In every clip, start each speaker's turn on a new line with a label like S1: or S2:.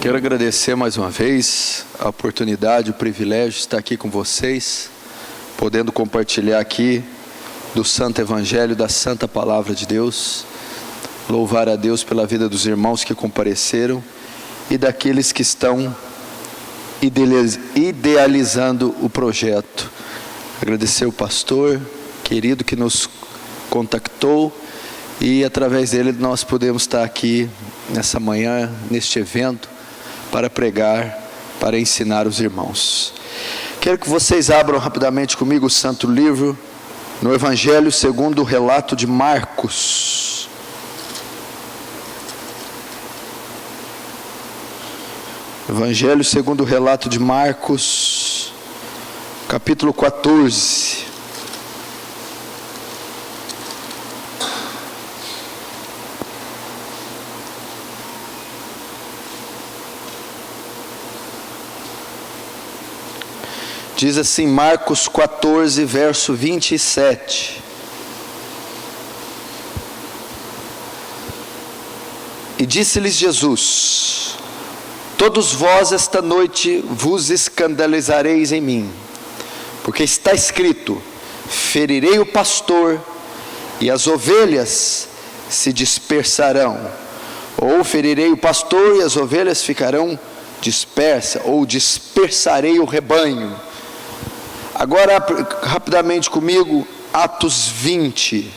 S1: Quero agradecer mais uma vez a oportunidade, o privilégio de estar aqui com vocês, podendo compartilhar aqui do Santo Evangelho, da Santa Palavra de Deus. Louvar a Deus pela vida dos irmãos que compareceram e daqueles que estão idealizando o projeto. Agradecer o pastor querido que nos contactou e através dele nós podemos estar aqui nessa manhã, neste evento, para pregar, para ensinar os irmãos. Quero que vocês abram rapidamente comigo o Santo Livro, no Evangelho segundo o relato de Marcos. Evangelho segundo o relato de Marcos, capítulo 14. Diz assim, Marcos 14, verso 27. E disse-lhes Jesus: todos vós esta noite vos escandalizareis em mim, porque está escrito: ferirei o pastor e as ovelhas se dispersarão. Ou ferirei o pastor e as ovelhas ficarão dispersas, ou dispersarei o rebanho. Agora, rapidamente comigo, Atos 20.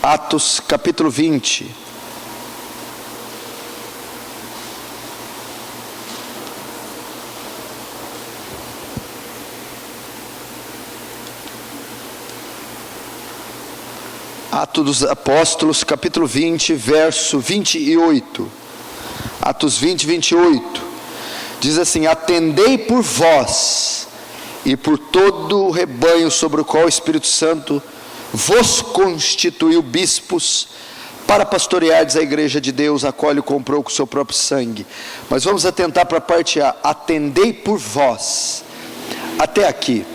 S1: Atos capítulo 20. Atos dos Apóstolos, capítulo 20, verso 28. Atos 20, 28. Diz assim: atendei por vós e por todo o rebanho sobre o qual o Espírito Santo vos constituiu bispos, para pastoreardes a igreja de Deus, a qual ele comprou com o seu próprio sangue. Mas vamos atentar para a parte A: atendei por vós. Até aqui.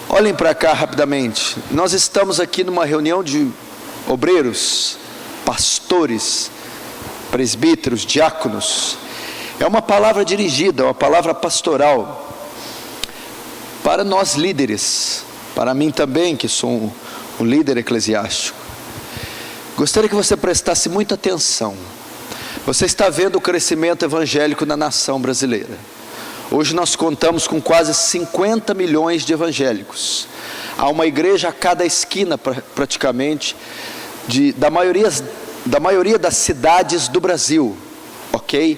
S1: Olhem para cá rapidamente. Nós estamos aqui numa reunião de obreiros, pastores, presbíteros, diáconos. É uma palavra dirigida, uma palavra pastoral para nós líderes, para mim também, que sou um líder eclesiástico. Gostaria que você prestasse muita atenção. Você está vendo o crescimento evangélico na nação brasileira. Hoje nós contamos com quase 50 milhões de evangélicos. Há uma igreja a cada esquina praticamente, da maioria das cidades do Brasil, ok?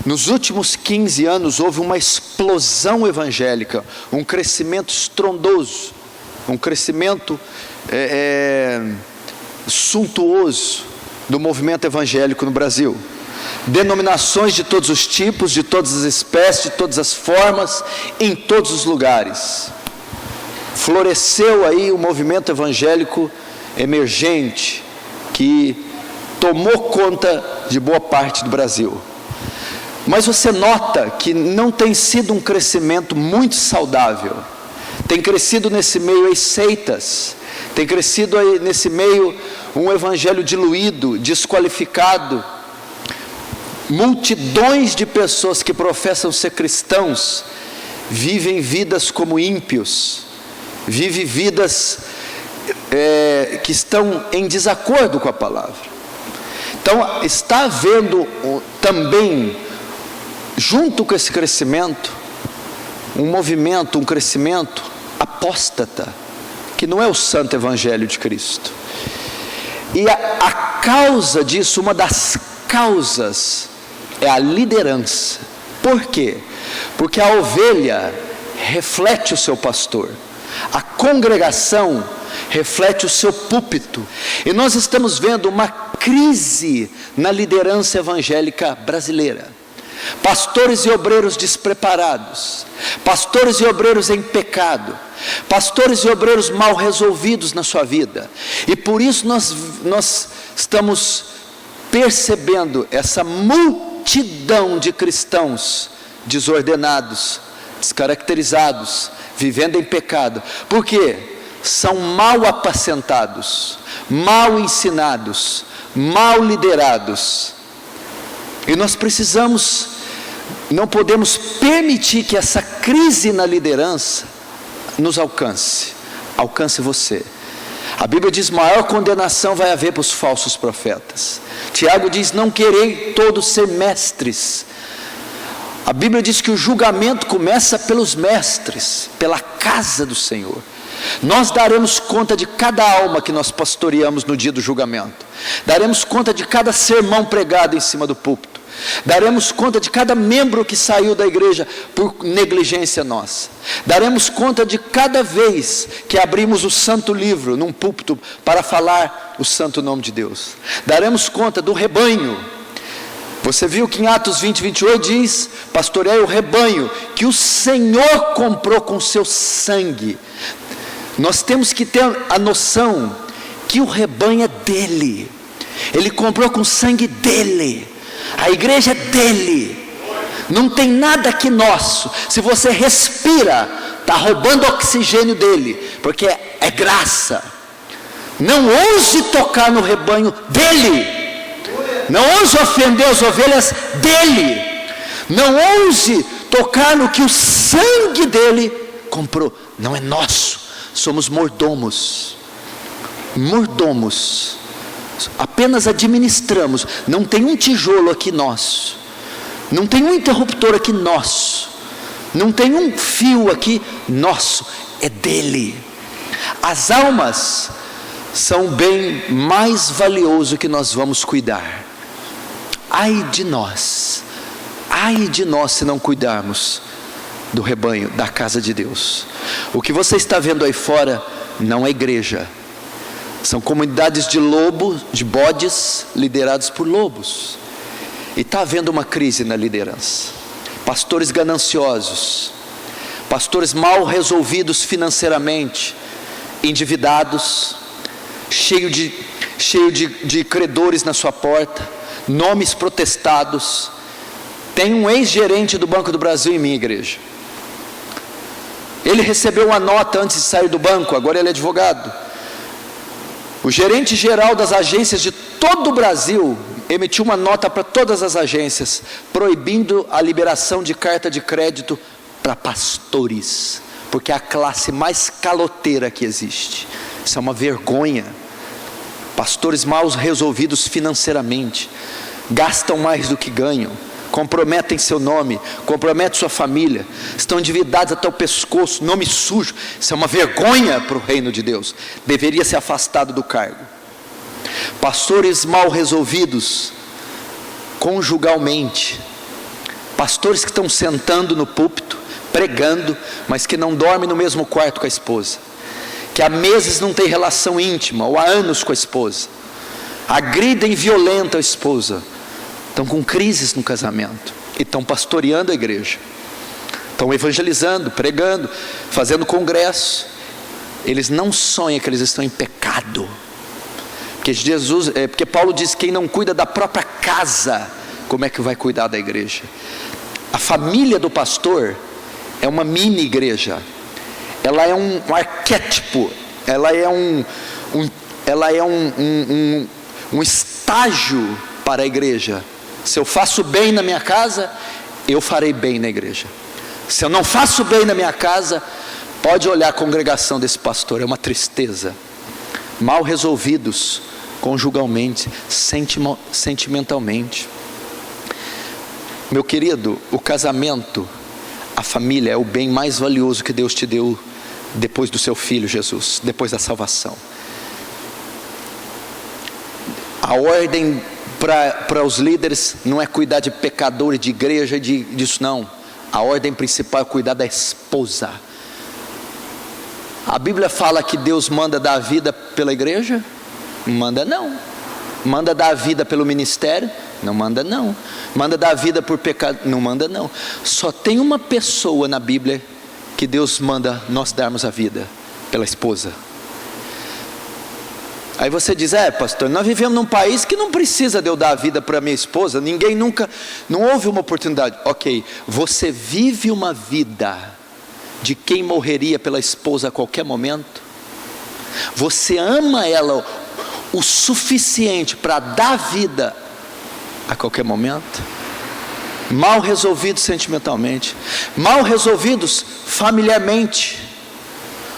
S1: Nos últimos 15 anos houve uma explosão evangélica, um crescimento estrondoso, um crescimento suntuoso do movimento evangélico no Brasil. Denominações de todos os tipos, de todas as espécies, de todas as formas, em todos os lugares. Floresceu aí o movimento evangélico emergente, que tomou conta de boa parte do Brasil. Mas você nota que não tem sido um crescimento muito saudável. Tem crescido nesse meio as seitas, tem crescido aí nesse meio um evangelho diluído, desqualificado. Multidões de pessoas que professam ser cristãos vivem vidas como ímpios, vivem vidas que estão em desacordo com a palavra. Então está havendo também, junto com esse crescimento, um movimento, um crescimento apóstata, que não é o santo evangelho de Cristo. E a causa disso, uma das causas, é a liderança. Por quê? Porque a ovelha reflete o seu pastor, a congregação reflete o seu púlpito, e nós estamos vendo uma crise na liderança evangélica brasileira. Pastores e obreiros despreparados, pastores e obreiros em pecado, pastores e obreiros mal resolvidos na sua vida, e por isso nós estamos percebendo essa multidão de cristãos desordenados, descaracterizados, vivendo em pecado. Por quê? São mal apacentados, mal ensinados, mal liderados. E nós precisamos, não podemos permitir que essa crise na liderança nos alcance você. A Bíblia diz: maior condenação vai haver para os falsos profetas. Tiago diz: não querei todos ser mestres. A Bíblia diz que o julgamento começa pelos mestres, pela casa do Senhor. Nós daremos conta de cada alma que nós pastoreamos no dia do julgamento. Daremos conta de cada sermão pregado em cima do púlpito. Daremos conta de cada membro que saiu da igreja por negligência nossa. Daremos conta de cada vez que abrimos o santo livro num púlpito para falar o santo nome de Deus. Daremos conta do rebanho. Você viu que em Atos 20, 28 diz: pastoreai o rebanho que o Senhor comprou com seu sangue. Nós temos que ter a noção que o rebanho é dele. Ele comprou com o sangue dele. A igreja é dele. Não tem nada aqui nosso. Se você respira, está roubando o oxigênio dele, porque é graça. Não ouse tocar no rebanho dele. Não ouse ofender as ovelhas dele. Não ouse tocar no que o sangue dele comprou. Não é nosso. Somos mordomos. Mordomos. Apenas administramos. Não tem um tijolo aqui nosso. Não tem um interruptor aqui nosso. Não tem um fio aqui nosso. É dele. As almas são o bem mais valioso que nós vamos cuidar. Ai de nós se não cuidarmos do rebanho, da casa de Deus. O que você está vendo aí fora não é igreja. São comunidades de lobos, de bodes, liderados por lobos. E está havendo uma crise na liderança. Pastores gananciosos, pastores mal resolvidos financeiramente, endividados, cheio de credores na sua porta, nomes protestados. Tem um ex-gerente do Banco do Brasil em minha igreja. Ele recebeu uma nota antes de sair do banco, agora ele é advogado. O gerente geral das agências de todo o Brasil emitiu uma nota para todas as agências, proibindo a liberação de carta de crédito para pastores, porque é a classe mais caloteira que existe. Isso é uma vergonha. Pastores mal resolvidos financeiramente, gastam mais do que ganham, comprometem seu nome, comprometem sua família, estão endividados até o pescoço, nome sujo. Isso é uma vergonha para o reino de Deus. Deveria ser afastado do cargo. Pastores mal resolvidos conjugalmente, pastores que estão sentando no púlpito, pregando, mas que não dormem no mesmo quarto com a esposa, que há meses não tem relação íntima, ou há anos com a esposa, agridem e violentam a esposa, estão com crises no casamento, e estão pastoreando a igreja, estão evangelizando, pregando, fazendo congresso. Eles não sonham que eles estão em pecado, porque Paulo diz: quem não cuida da própria casa, como é que vai cuidar da igreja? A família do pastor é uma mini igreja. Ela é um arquétipo, ela é um estágio para a igreja. Se eu faço bem na minha casa, eu farei bem na igreja. Se eu não faço bem na minha casa, pode olhar a congregação desse pastor, é uma tristeza. Mal resolvidos conjugalmente, sentimentalmente. Meu querido, o casamento, a família é o bem mais valioso que Deus te deu depois do seu Filho Jesus, depois da salvação. A ordem para os líderes não é cuidar de pecadores, de igreja, disso não. A ordem principal é cuidar da esposa. A Bíblia fala que Deus manda dar a vida pela igreja? Manda não. Manda dar a vida pelo ministério? Não manda não. Manda dar a vida por pecado? Não manda não. Só tem uma pessoa na Bíblia que Deus manda nós darmos a vida: pela esposa. Aí você diz: pastor, nós vivemos num país que não precisa de eu dar a vida para minha esposa. Ninguém nunca, não houve uma oportunidade. Ok, você vive uma vida de quem morreria pela esposa a qualquer momento? Você ama ela o suficiente para dar vida a qualquer momento, mal resolvidos sentimentalmente, mal resolvidos familiarmente.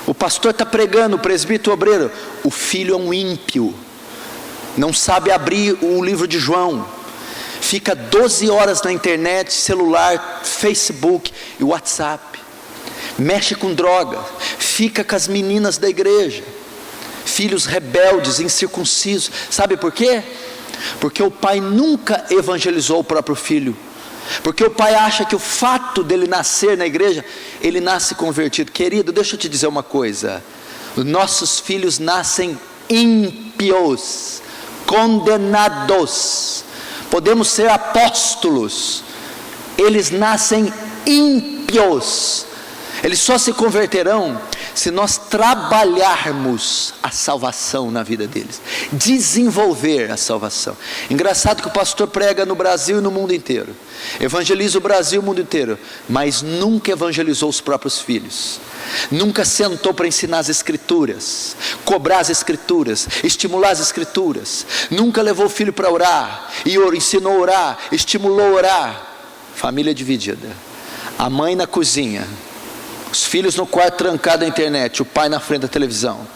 S1: O pastor está pregando, o presbítero, o obreiro, o filho é um ímpio, não sabe abrir o livro de João, fica 12 horas na internet, celular, Facebook e WhatsApp, mexe com droga, fica com as meninas da igreja, filhos rebeldes, incircuncisos. Sabe por quê? Porque o pai nunca evangelizou o próprio filho, porque o pai acha que o fato dele nascer na igreja, ele nasce convertido. Querido, deixa eu te dizer uma coisa, nossos filhos nascem ímpios, condenados. Podemos ser apóstolos, eles nascem ímpios. Eles só se converterão se nós trabalharmos a salvação na vida deles, desenvolver a salvação. Engraçado que o pastor prega no Brasil e no mundo inteiro, evangeliza o Brasil e o mundo inteiro, mas nunca evangelizou os próprios filhos, nunca sentou para ensinar as escrituras, cobrar as escrituras, estimular as escrituras, nunca levou o filho para orar, e ensinou a orar, estimulou a orar. Família dividida, a mãe na cozinha, os filhos no quarto trancado na internet, o pai na frente da televisão,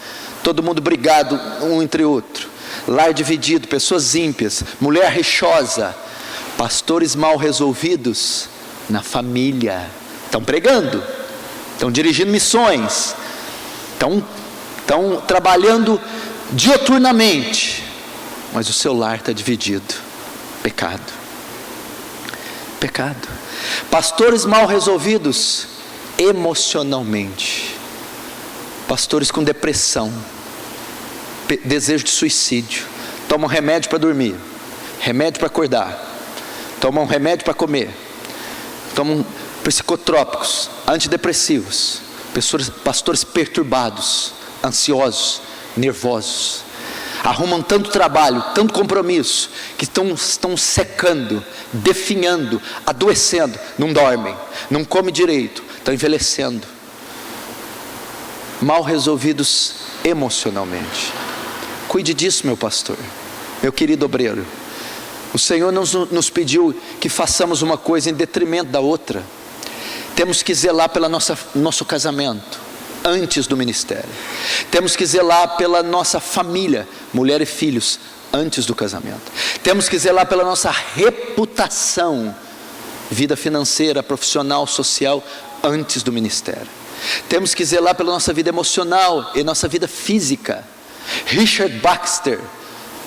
S1: todo mundo brigado um entre outro, lar dividido, pessoas ímpias, mulher rixosa, pastores mal resolvidos na família. Estão pregando, estão dirigindo missões, estão trabalhando dioturnamente, mas o seu lar está dividido. Pecado. Pastores mal resolvidos emocionalmente, pastores com depressão, desejo de suicídio, tomam remédio para dormir, remédio para acordar, tomam remédio para comer, tomam psicotrópicos, antidepressivos, pastores perturbados, ansiosos, nervosos, arrumam tanto trabalho, tanto compromisso, que estão secando, definhando, adoecendo, não dormem, não comem direito, estão envelhecendo, mal resolvidos emocionalmente. Cuide disso, meu pastor, meu querido obreiro. O Senhor nos pediu que façamos uma coisa em detrimento da outra. Temos que zelar pelo nosso casamento antes do ministério, temos que zelar pela nossa família, mulher e filhos, antes do casamento, temos que zelar pela nossa reputação, vida financeira, profissional, social, antes do ministério, temos que zelar pela nossa vida emocional e nossa vida física. Richard Baxter,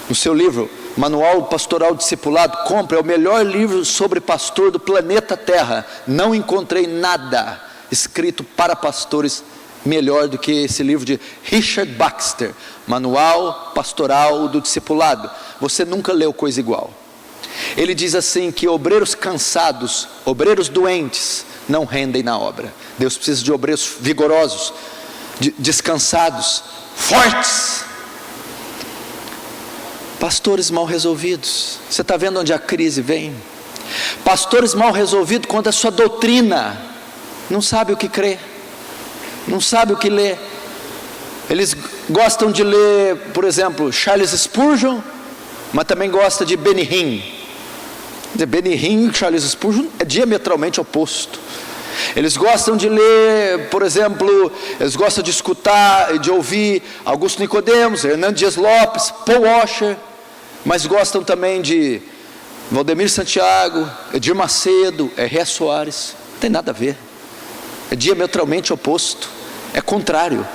S1: no seu livro Manual Pastoral Discipulado, compra, é o melhor livro sobre pastor do planeta Terra. Não encontrei nada escrito para pastores melhor do que esse livro de Richard Baxter, Manual Pastoral do Discipulado. Você nunca leu coisa igual. Ele diz assim, que obreiros cansados, obreiros doentes, não rendem na obra. Deus precisa de obreiros vigorosos, descansados, fortes. Pastores mal resolvidos, você está vendo onde a crise vem? Pastores mal resolvidos quanto à sua doutrina, não sabe o que crer, não sabe o que ler. Eles gostam de ler, por exemplo, Charles Spurgeon, mas também gosta de Benny Hinn. Benny Hinn e Charles Spurgeon é diametralmente oposto. Eles gostam de ler, por exemplo, eles gostam de escutar e de ouvir Augusto Nicodemos, Hernando Dias Lopes, Paul Washer, mas gostam também de Valdemir Santiago, Edir Macedo, R.S. Soares. Não tem nada a ver, é diametralmente oposto, é contrário.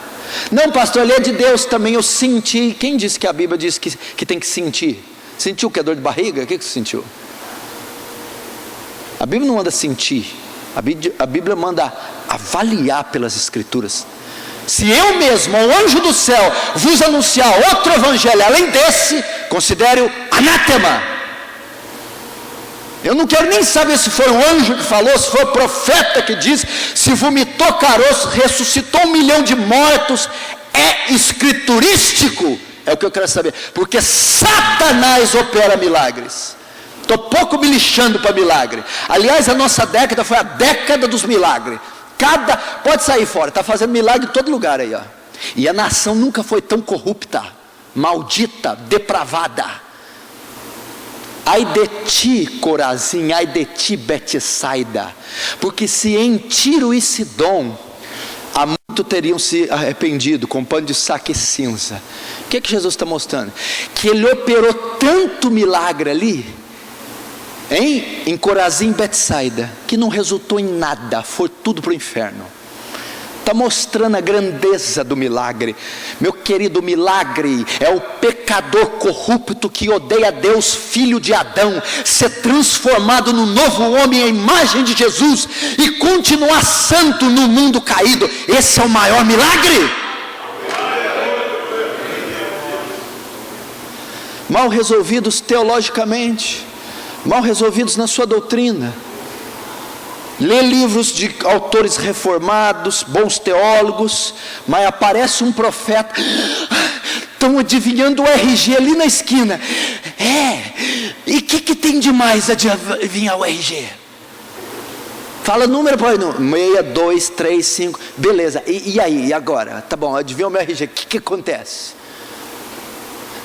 S1: Não, pastor, ele é de Deus também, eu senti. Quem disse que a Bíblia diz que tem que sentir? Sentiu que é dor de barriga? O que você sentiu? A Bíblia não manda sentir, a Bíblia manda avaliar pelas Escrituras. Se eu mesmo, o anjo do céu, vos anunciar outro evangelho além desse, considere-o anátema. Eu não quero nem saber se foi o anjo que falou, se foi o profeta que disse, se vomitou caroço, ressuscitou 1 milhão de mortos, é escriturístico, é o que eu quero saber, porque Satanás opera milagres. Estou pouco me lixando para milagre. Aliás, a nossa década foi a década dos milagres. Pode sair fora, está fazendo milagre em todo lugar aí, ó. E a nação nunca foi tão corrupta maldita, depravada. Ai de ti, Corazim, ai de ti, Betsaida, porque se em Tiro e Sidom há muito teriam se arrependido com pano de saco e cinza. O que Jesus está mostrando? Que ele operou tanto milagre ali, em Corazim e Betsaida, que não resultou em nada, foi tudo para o inferno. Está mostrando a grandeza do milagre. Meu querido, o milagre é o pecador corrupto que odeia Deus, filho de Adão, ser transformado no novo homem à imagem de Jesus e continuar santo no mundo caído. Esse é o maior milagre. Mal resolvidos teologicamente, mal resolvidos na sua doutrina. Lê livros de autores reformados, bons teólogos, mas aparece um profeta, estão adivinhando o RG ali na esquina. E o que tem de mais adivinhar o RG? Fala número para número, 6, 2, 3, 5, beleza, e aí, e agora? Tá bom, adivinha o meu RG, o que acontece?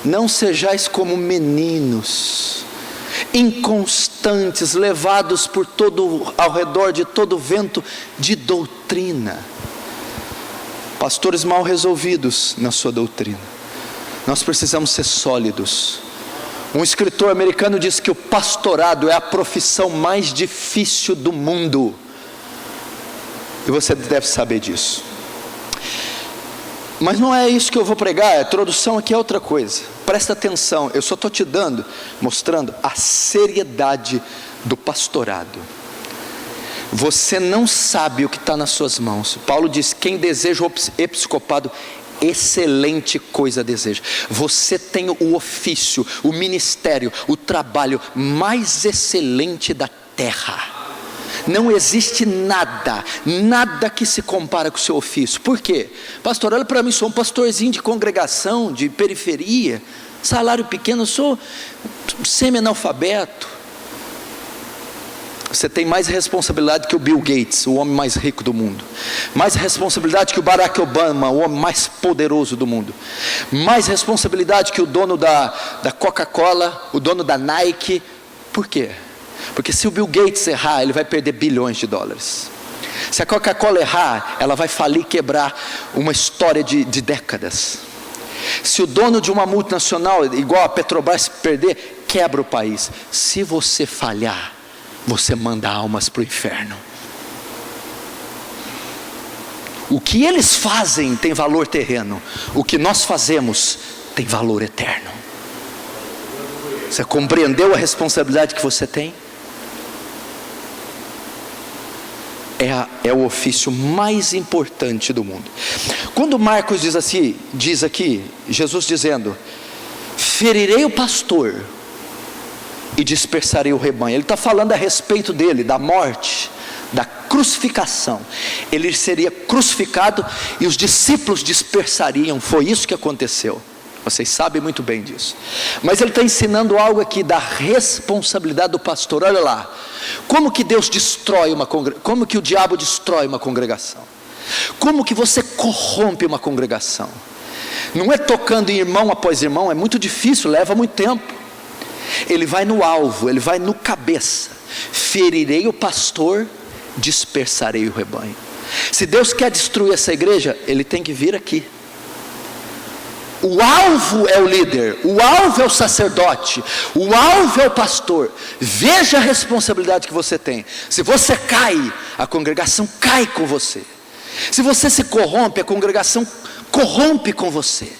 S1: Não sejais como meninos, inconstantes, levados por todo, ao redor de todo vento de doutrina. Pastores mal resolvidos na sua doutrina. Nós precisamos ser sólidos. Um escritor americano diz que o pastorado é a profissão mais difícil do mundo, e você deve saber disso. Mas não é isso que eu vou pregar, a introdução aqui é outra coisa. Presta atenção, eu só estou te mostrando a seriedade do pastorado. Você não sabe o que está nas suas mãos. Paulo diz, quem deseja o episcopado, excelente coisa deseja. Você tem o ofício, o ministério, o trabalho mais excelente da terra. Não existe nada que se compara com o seu ofício. Por quê? Pastor, olha para mim, sou um pastorzinho de congregação, de periferia, salário pequeno, sou semi-analfabeto. Você tem mais responsabilidade que o Bill Gates, o homem mais rico do mundo. Mais responsabilidade que o Barack Obama, o homem mais poderoso do mundo. Mais responsabilidade que o dono da Coca-Cola, o dono da Nike. Por quê? Porque se o Bill Gates errar, ele vai perder bilhões de dólares. Se a Coca-Cola errar, ela vai falir e quebrar uma história de décadas. Se o dono de uma multinacional, igual a Petrobras, perder, quebra o país. Se você falhar, você manda almas para o inferno. O que eles fazem tem valor terreno. O que nós fazemos tem valor eterno. Você compreendeu a responsabilidade que você tem? É o ofício mais importante do mundo. Quando Marcos diz aqui, Jesus dizendo, ferirei o pastor e dispersarei o rebanho. Ele está falando a respeito dele, da morte, da crucificação. Ele seria crucificado e os discípulos dispersariam. Foi isso que aconteceu. Vocês sabem muito bem disso. Mas ele está ensinando algo aqui da responsabilidade do pastor. Olha lá, como que Deus destrói como que o diabo destrói uma congregação? Como que você corrompe uma congregação? Não é tocando em irmão após irmão, é muito difícil, leva muito tempo. Ele vai no alvo, ele vai no cabeça. Ferirei o pastor, dispersarei o rebanho. Se Deus quer destruir essa igreja, ele tem que vir aqui. O alvo é o líder, o alvo é o sacerdote, o alvo é o pastor. Veja a responsabilidade que você tem. Se você cai, a congregação cai com você. Se você se corrompe, a congregação corrompe com você.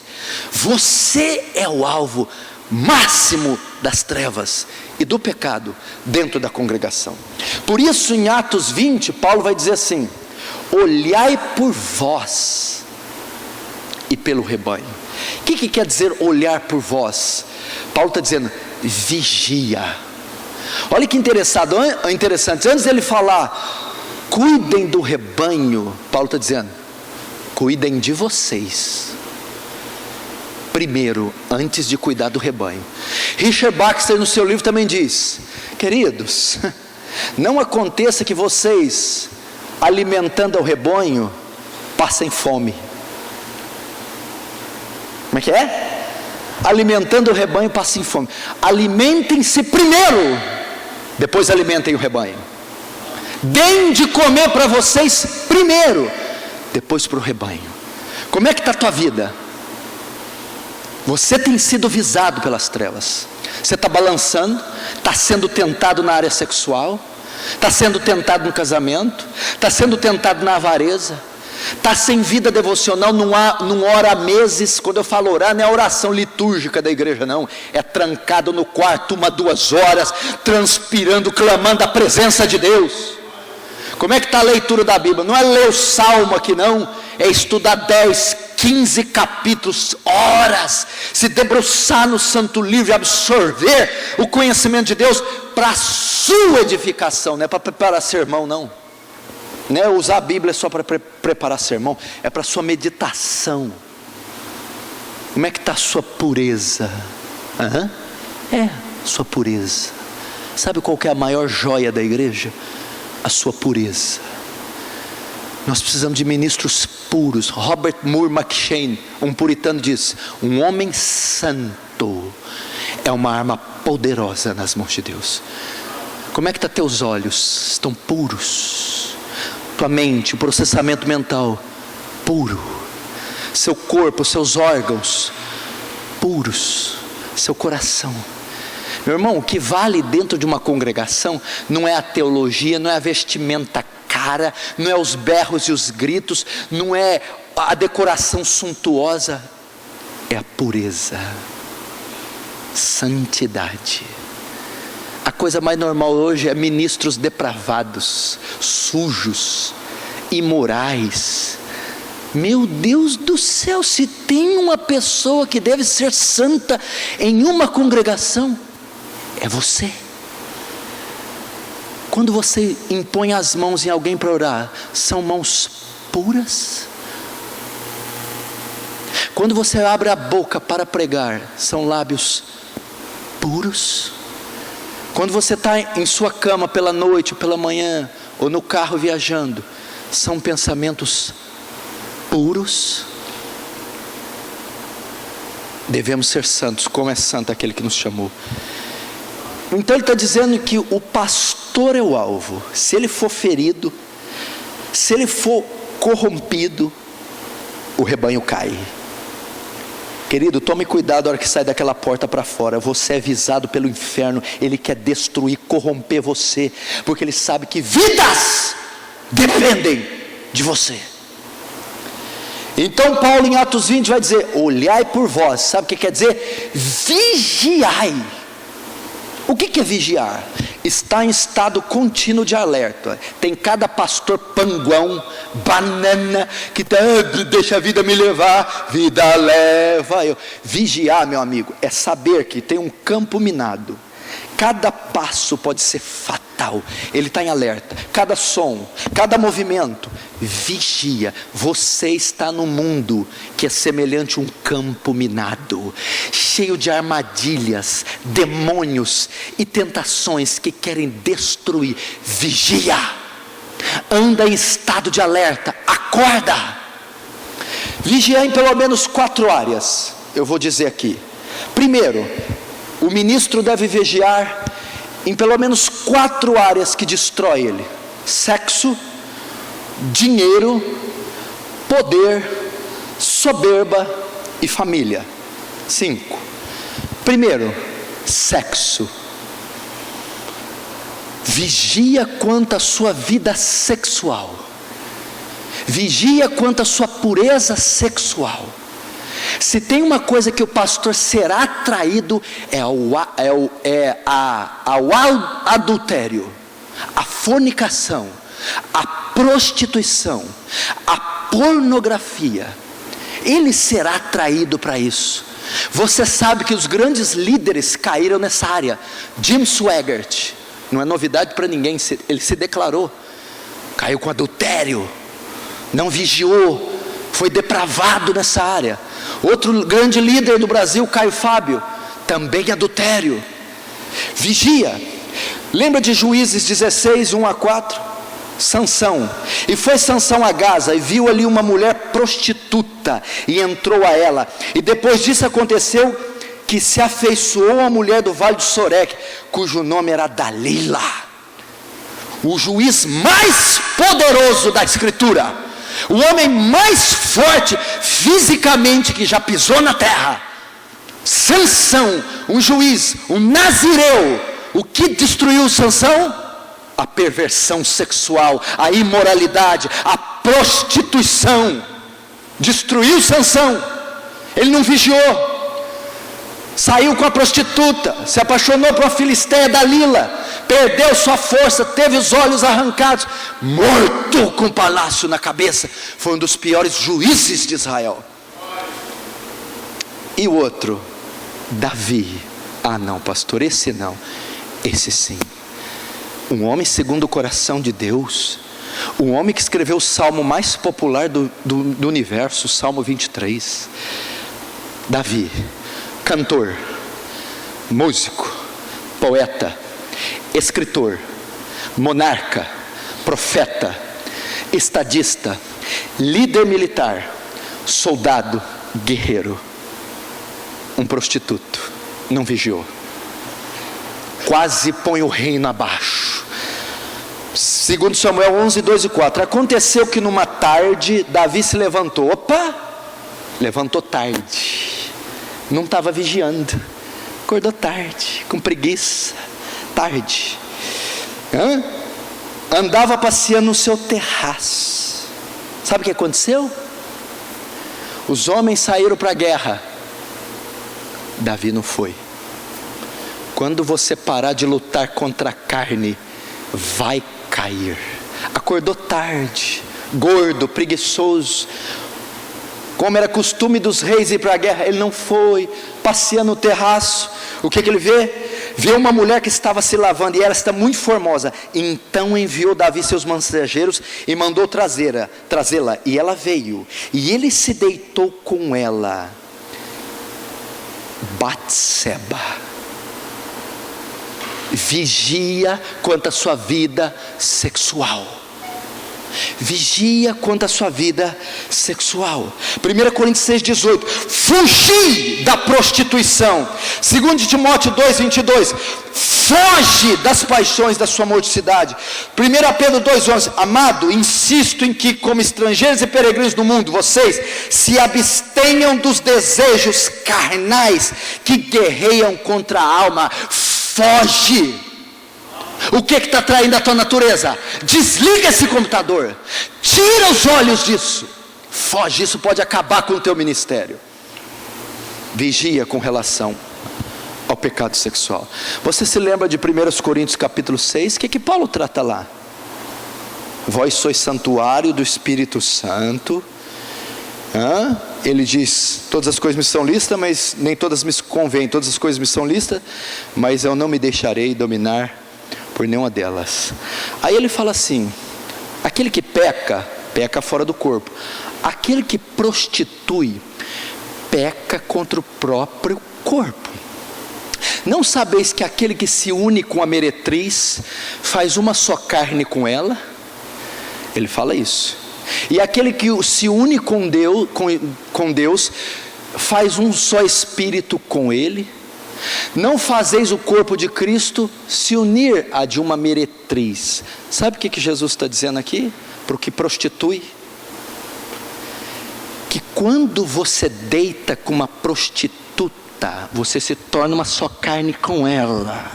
S1: Você é o alvo máximo das trevas e do pecado dentro da congregação. Por isso em Atos 20, Paulo vai dizer assim, olhai por vós e pelo rebanho. O que quer dizer olhar por vós? Paulo está dizendo, vigia. Olha que interessante, antes dele falar, cuidem do rebanho, Paulo está dizendo, cuidem de vocês primeiro, antes de cuidar do rebanho. Richard Baxter no seu livro também diz, queridos, não aconteça que vocês, alimentando o rebanho, passem fome. Como é que é? alimentando o rebanho, passem fome. Alimentem-se primeiro, depois alimentem o rebanho. Deem de comer para vocês primeiro, depois para o rebanho. Como é que está a tua vida? Você tem sido visado pelas trevas. Você está balançando, está sendo tentado na área sexual, está sendo tentado no casamento, está sendo tentado na avareza, está sem vida devocional, não ora há meses. Quando eu falo orar, não é a oração litúrgica da igreja, não. É trancado no quarto 1, 2 horas, transpirando, clamando a presença de Deus. Como é que está a leitura da Bíblia? Não é ler o Salmo aqui, não. É estudar 10, 15 capítulos, horas, se debruçar no Santo Livro e absorver o conhecimento de Deus para a sua edificação. Não é para preparar sermão, não. Não é usar a Bíblia só para preparar sermão, é para a sua meditação. Como é que está a sua pureza? Sua pureza. Sabe qual que é a maior joia da igreja? A sua pureza. Nós precisamos de ministros puros. Robert Moore McCheyne, um puritano, diz: um homem santo é uma arma poderosa nas mãos de Deus. Como é que estão teus olhos? Estão puros? Tua mente, o processamento mental, puro. Seu corpo, seus órgãos, puros. Seu coração. Meu irmão, o que vale dentro de uma congregação não é a teologia, não é a vestimenta cara, não é os berros e os gritos, não é a decoração suntuosa, é a pureza, santidade. A coisa mais normal hoje é ministros depravados, sujos, imorais. Meu Deus do céu, se tem uma pessoa que deve ser santa em uma congregação, é você. Quando você impõe as mãos em alguém para orar, são mãos puras? Quando você abre a boca para pregar, são lábios puros? Quando você está em sua cama pela noite, ou pela manhã, ou no carro viajando, são pensamentos puros? Devemos ser santos, como é santo aquele que nos chamou. Então ele está dizendo que o pastor é o alvo. Se ele for ferido, se ele for corrompido, o rebanho cai. Querido, tome cuidado na hora que sai daquela porta para fora. Você é visado pelo inferno. Ele quer destruir, corromper você, porque ele sabe que vidas dependem de você. Então Paulo em Atos 20 vai dizer: olhai por vós. Sabe o que quer dizer? Vigiai. O que é vigiar? Está em estado contínuo de alerta. Tem cada pastor panguão, banana, que deixa a vida me levar, vida leva eu. Vigiar, meu amigo, é saber que tem um campo minado. Cada passo pode ser fatal. Ele está em alerta. Cada som, cada movimento, vigia. Você está num mundo que é semelhante a um campo minado, cheio de armadilhas, demônios e tentações que querem destruir. Vigia. Anda em estado de alerta. Acorda. Vigiar em pelo menos 4 áreas. Eu vou dizer aqui. Primeiro, o ministro deve vigiar em pelo menos 4 áreas que destrói ele: sexo, dinheiro, poder, soberba e família. 5. Primeiro, sexo. Vigia quanto à sua vida sexual. Vigia quanto à sua pureza sexual. Se tem uma coisa que o pastor será atraído, é ao adultério, a fornicação, a prostituição, a pornografia. Ele será atraído para isso. Você sabe que os grandes líderes caíram nessa área. Jim Swaggart, não é novidade para ninguém, ele se declarou, caiu com adultério, não vigiou, foi depravado nessa área. Outro grande líder do Brasil, Caio Fábio, também adultério. Vigia. Lembra de Juízes 16, 1-4? Sansão. E foi Sansão a Gaza e viu ali uma mulher prostituta e entrou a ela. E depois disso aconteceu que se afeiçoou à mulher do vale de Soreque, cujo nome era Dalila, o juiz mais poderoso da Escritura, o homem mais forte fisicamente que já pisou na terra. Sansão, um juiz, um nazireu. O que destruiu Sansão? A perversão sexual, a imoralidade, a prostituição. Destruiu Sansão. Ele não vigiou. Saiu com a prostituta, se apaixonou por uma filisteia, Dalila, perdeu sua força, teve os olhos arrancados, morto com um palácio na cabeça. Foi um dos piores juízes de Israel. E o outro, Davi. Ah não, pastor, esse não, esse sim. Um homem segundo o coração de Deus, um homem que escreveu o salmo mais popular do universo, o Salmo 23. Davi, cantor, músico, poeta, escritor, monarca, profeta, estadista, líder militar, soldado, guerreiro. Um prostituto, não vigiou, quase põe o reino abaixo. Segundo Samuel 11, 2 e 4. Aconteceu que numa tarde Davi se levantou. Levantou tarde, não estava vigiando, acordou tarde, com preguiça, tarde. Andava passeando no seu terraço. Sabe o que aconteceu? Os homens saíram para a guerra, Davi não foi. Quando você parar de lutar contra a carne, vai cair. Acordou tarde, gordo, preguiçoso. Como era costume dos reis ir para a guerra, ele não foi. Passeando no terraço, o que ele vê? Vê uma mulher que estava se lavando, e ela está muito formosa. Então enviou Davi seus mensageiros e mandou trazê-la, e ela veio, e ele se deitou com ela. Batseba. Vigia quanto à sua vida sexual. Vigia quanto à sua vida sexual. 1 Coríntios 6,18. Fugi da prostituição. 2 Timóteo 2,22. Foge das paixões da sua morticidade. 1 Pedro 2,11. Amado, insisto em que, como estrangeiros e peregrinos no mundo, vocês se abstenham dos desejos carnais que guerreiam contra a alma. Foge. O que está traindo a tua natureza? Desliga esse computador, tira os olhos disso, foge. Isso pode acabar com o teu ministério. Vigia com relação ao pecado sexual. Você se lembra de 1 Coríntios capítulo 6? O que Paulo trata lá? Vós sois santuário do Espírito Santo. Ele diz, todas as coisas me são lícitas, mas nem todas me convêm. Todas as coisas me são lícitas, mas eu não me deixarei dominar por nenhuma delas. Aí ele fala assim: aquele que peca, peca fora do corpo. Aquele que prostitui, peca contra o próprio corpo. Não sabeis que aquele que se une com a meretriz, faz uma só carne com ela? Ele fala isso. E aquele que se une com Deus, faz um só espírito com Ele. Não fazeis o corpo de Cristo se unir a de uma meretriz. Sabe o que Jesus está dizendo aqui? Para o que prostitui? Que quando você deita com uma prostituta, você se torna uma só carne com ela.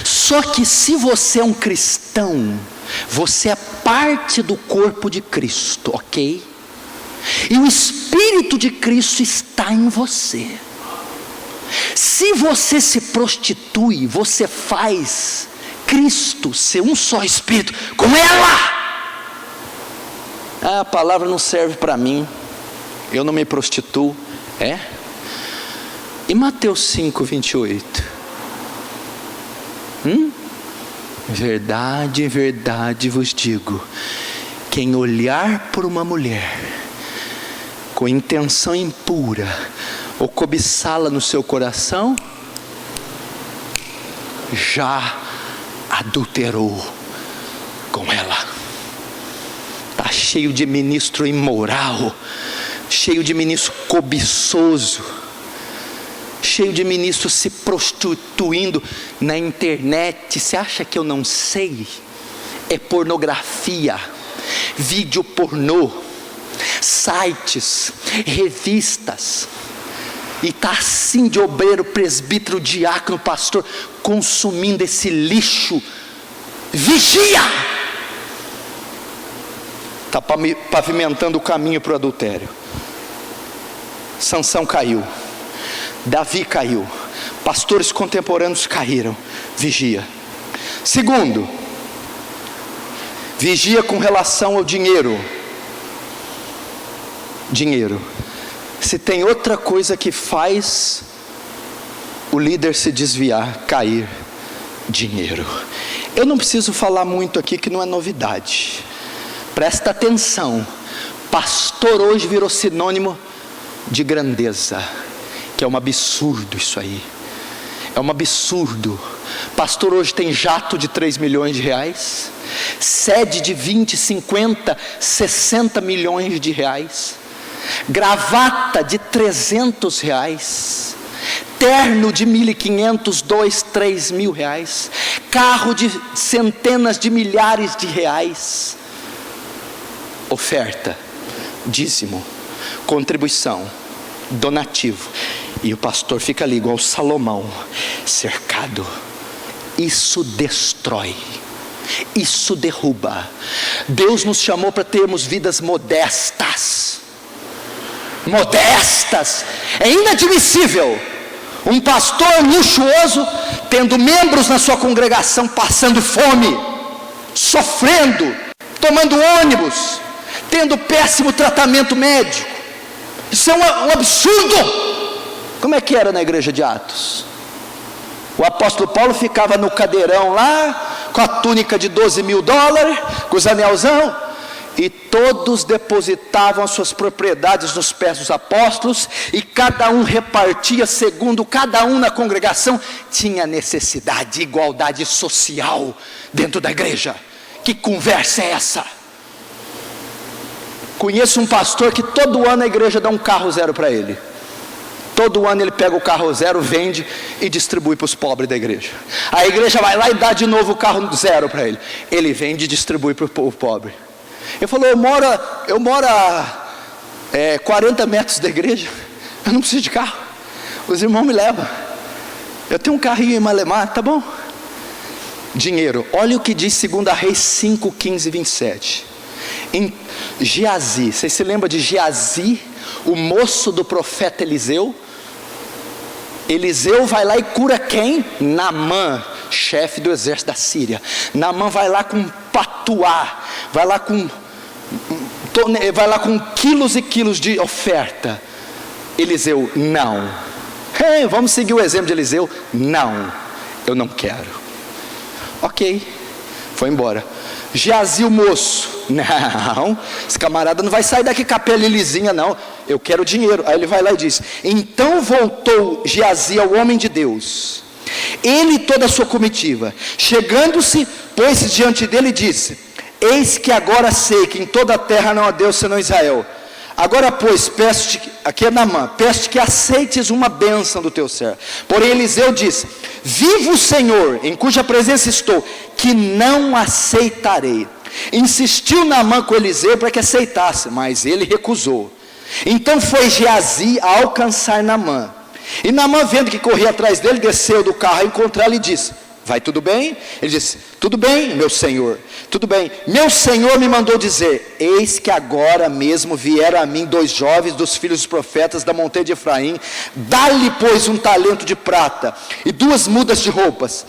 S1: Só que se você é um cristão, você é parte do corpo de Cristo, ok? E o Espírito de Cristo está em você. Se você se prostitui, você faz Cristo ser um só Espírito com ela. A palavra não serve para mim, eu não me prostituo. E Mateus 5, 28? Verdade, em verdade vos digo, quem olhar por uma mulher com intenção impura, ou cobiçá-la no seu coração, já adulterou com ela. Está cheio de ministro imoral, cheio de ministro cobiçoso.
S2: cheio de ministros se prostituindo na internet. Você acha que eu não sei? É pornografia, vídeo pornô, sites, revistas. E está assim de obreiro, presbítero, diácono, pastor, consumindo esse lixo. Vigia! Está pavimentando o caminho para o adultério. Sansão caiu, Davi caiu, pastores contemporâneos caíram. Vigia. Segundo, vigia com relação ao dinheiro. Dinheiro. Se tem outra coisa que faz o líder se desviar, cair, dinheiro. Eu não preciso falar muito aqui, que não é novidade. Presta atenção. Pastor hoje virou sinônimo de grandeza, que é um absurdo isso aí. É um absurdo. Pastor hoje tem jato de 3 milhões de reais, sede de 20, 50, 60 milhões de reais, gravata de 300 reais, terno de 1.500, 2, 3 mil reais, carro de centenas de milhares de reais. Oferta, dízimo, contribuição, donativo, e o pastor fica ali igual Salomão, cercado. Isso destrói, isso derruba. Deus nos chamou para termos vidas modestas. Modestas. É inadmissível um pastor luxuoso tendo membros na sua congregação passando fome, sofrendo, tomando ônibus, tendo péssimo tratamento médico. Isso é um absurdo. Como é que era na igreja de Atos? O apóstolo Paulo ficava no cadeirão lá, com a túnica de 12 mil dólares, com os anelzão, e todos depositavam as suas propriedades nos pés dos apóstolos, e cada um repartia segundo cada um na congregação tinha necessidade, igualdade social dentro da igreja. Que conversa é essa? Conheço um pastor que todo ano a igreja dá um carro zero para ele. Todo ano ele pega o carro zero, vende e distribui para os pobres da igreja. A igreja vai lá e dá de novo o carro zero para ele. Ele vende e distribui para o pobre. Ele falou, eu moro a 40 metros da igreja, eu não preciso de carro, os irmãos me levam, eu tenho um carrinho em Malemar, tá bom. Dinheiro, olha o que diz 2 Reis 5, 15 e 27. Em Geazi, vocês se lembram de Geazi, o moço do profeta Eliseu? Eliseu vai lá e cura quem? Naamã, chefe do exército da Síria. Naamã vai lá com patuá, vai lá com quilos e quilos de oferta. Eliseu, não. Vamos seguir o exemplo de Eliseu? Não, eu não quero. Ok, foi embora. Geazi o moço, não, esse camarada não vai sair daqui com a pele lisinha não, eu quero dinheiro. Aí ele vai lá e diz, então voltou Geazi ao homem de Deus, ele e toda a sua comitiva, chegando-se, pôs-se diante dele e disse, eis que agora sei que em toda a terra não há Deus senão Israel. Agora pois, peço-te, aqui é Naamã, peço-te que aceites uma bênção do teu servo. Porém Eliseu disse, viva o Senhor, em cuja presença estou, que não aceitarei. Insistiu Naamã com Eliseu para que aceitasse, mas ele recusou. Então foi Geazi a alcançar Naamã. E Naamã, vendo que corria atrás dele, desceu do carro a encontrá-lo e disse, vai tudo bem? Ele disse, tudo bem, meu senhor, tudo bem. Meu senhor me mandou dizer, eis que agora mesmo vieram a mim 2 jovens dos filhos dos profetas da montanha de Efraim, dá-lhe pois um talento de prata e 2 mudas de roupas.